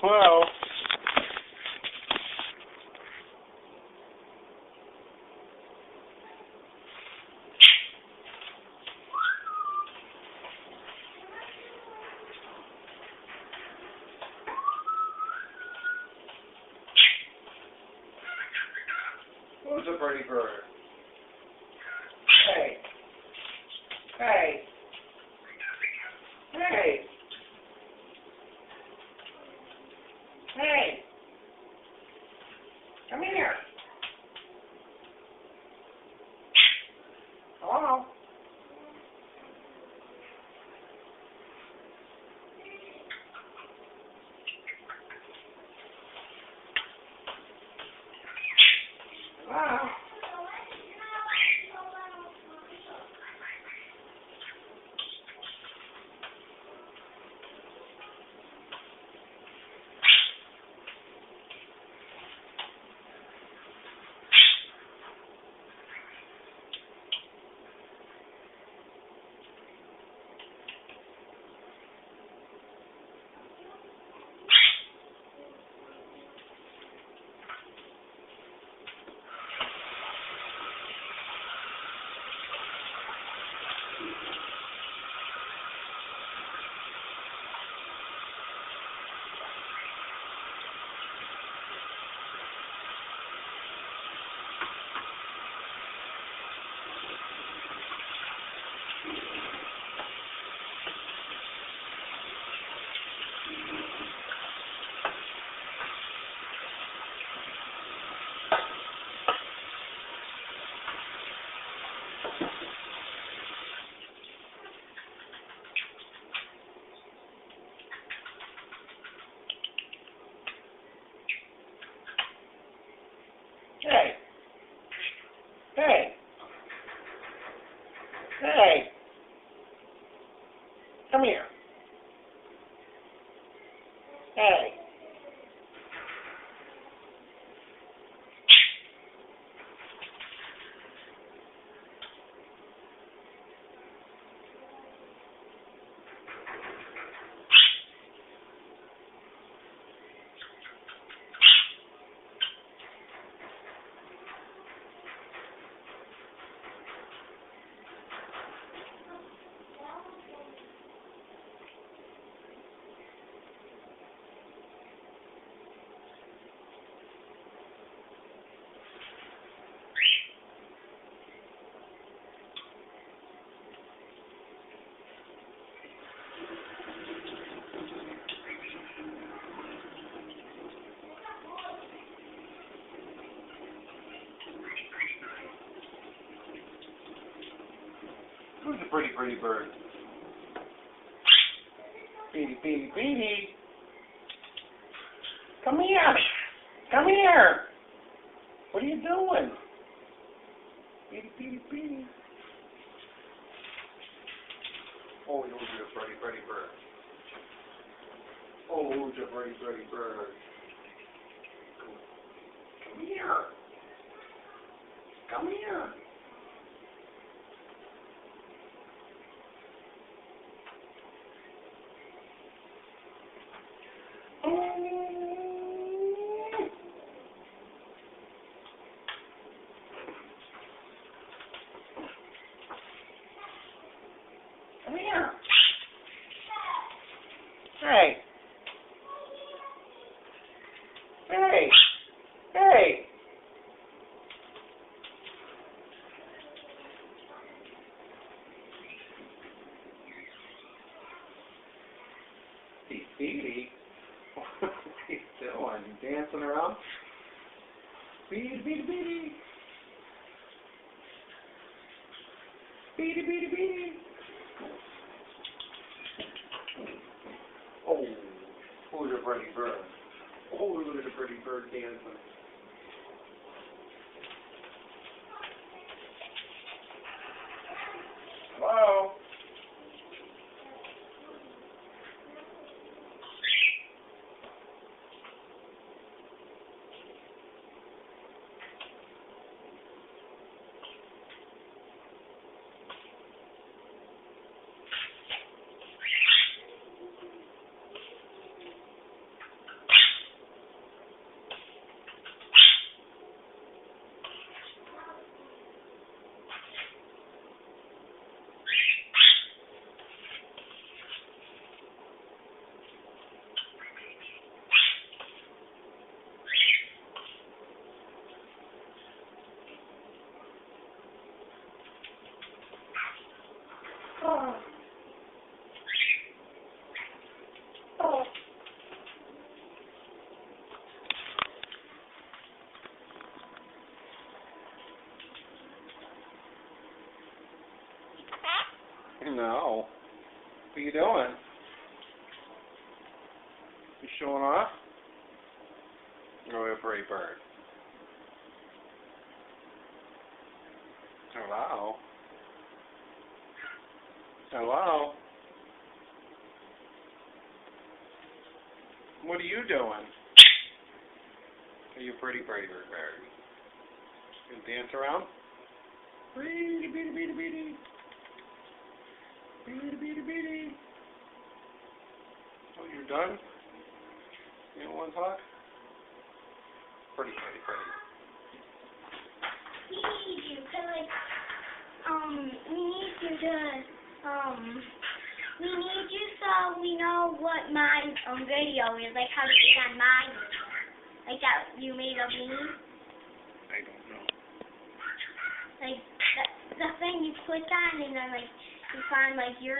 Well, who's a pretty bird? hey, hey, hey, hey, come here. Hello? Hello? Hey. Hey. Hey. Come here. Hey. Who's a pretty bird? Beady. Come here. Come here. What are you doing? Beady. Oh, who's a pretty bird? Oh, who's a pretty bird? Come here. Come here. Come here. Hey. Hey. Hey. Beady? What are you doing? You dancing around? Beady. Beady. Oh, who's a pretty bird? Oh, look at the pretty bird dancing. Hello? No. What are you doing? You showing off? Oh, you're a pretty bird. Hello? Hello? What are you doing? Are you a pretty bird? You dance around? Beady, beady, beady, beady. Beady, beady, beady. Oh, you're done? You don't want to talk? Pretty. We need you to we need you so we know what my video is, like how to get on mine. Like that you made of me. I don't know. Like the thing you click on and then like you find like your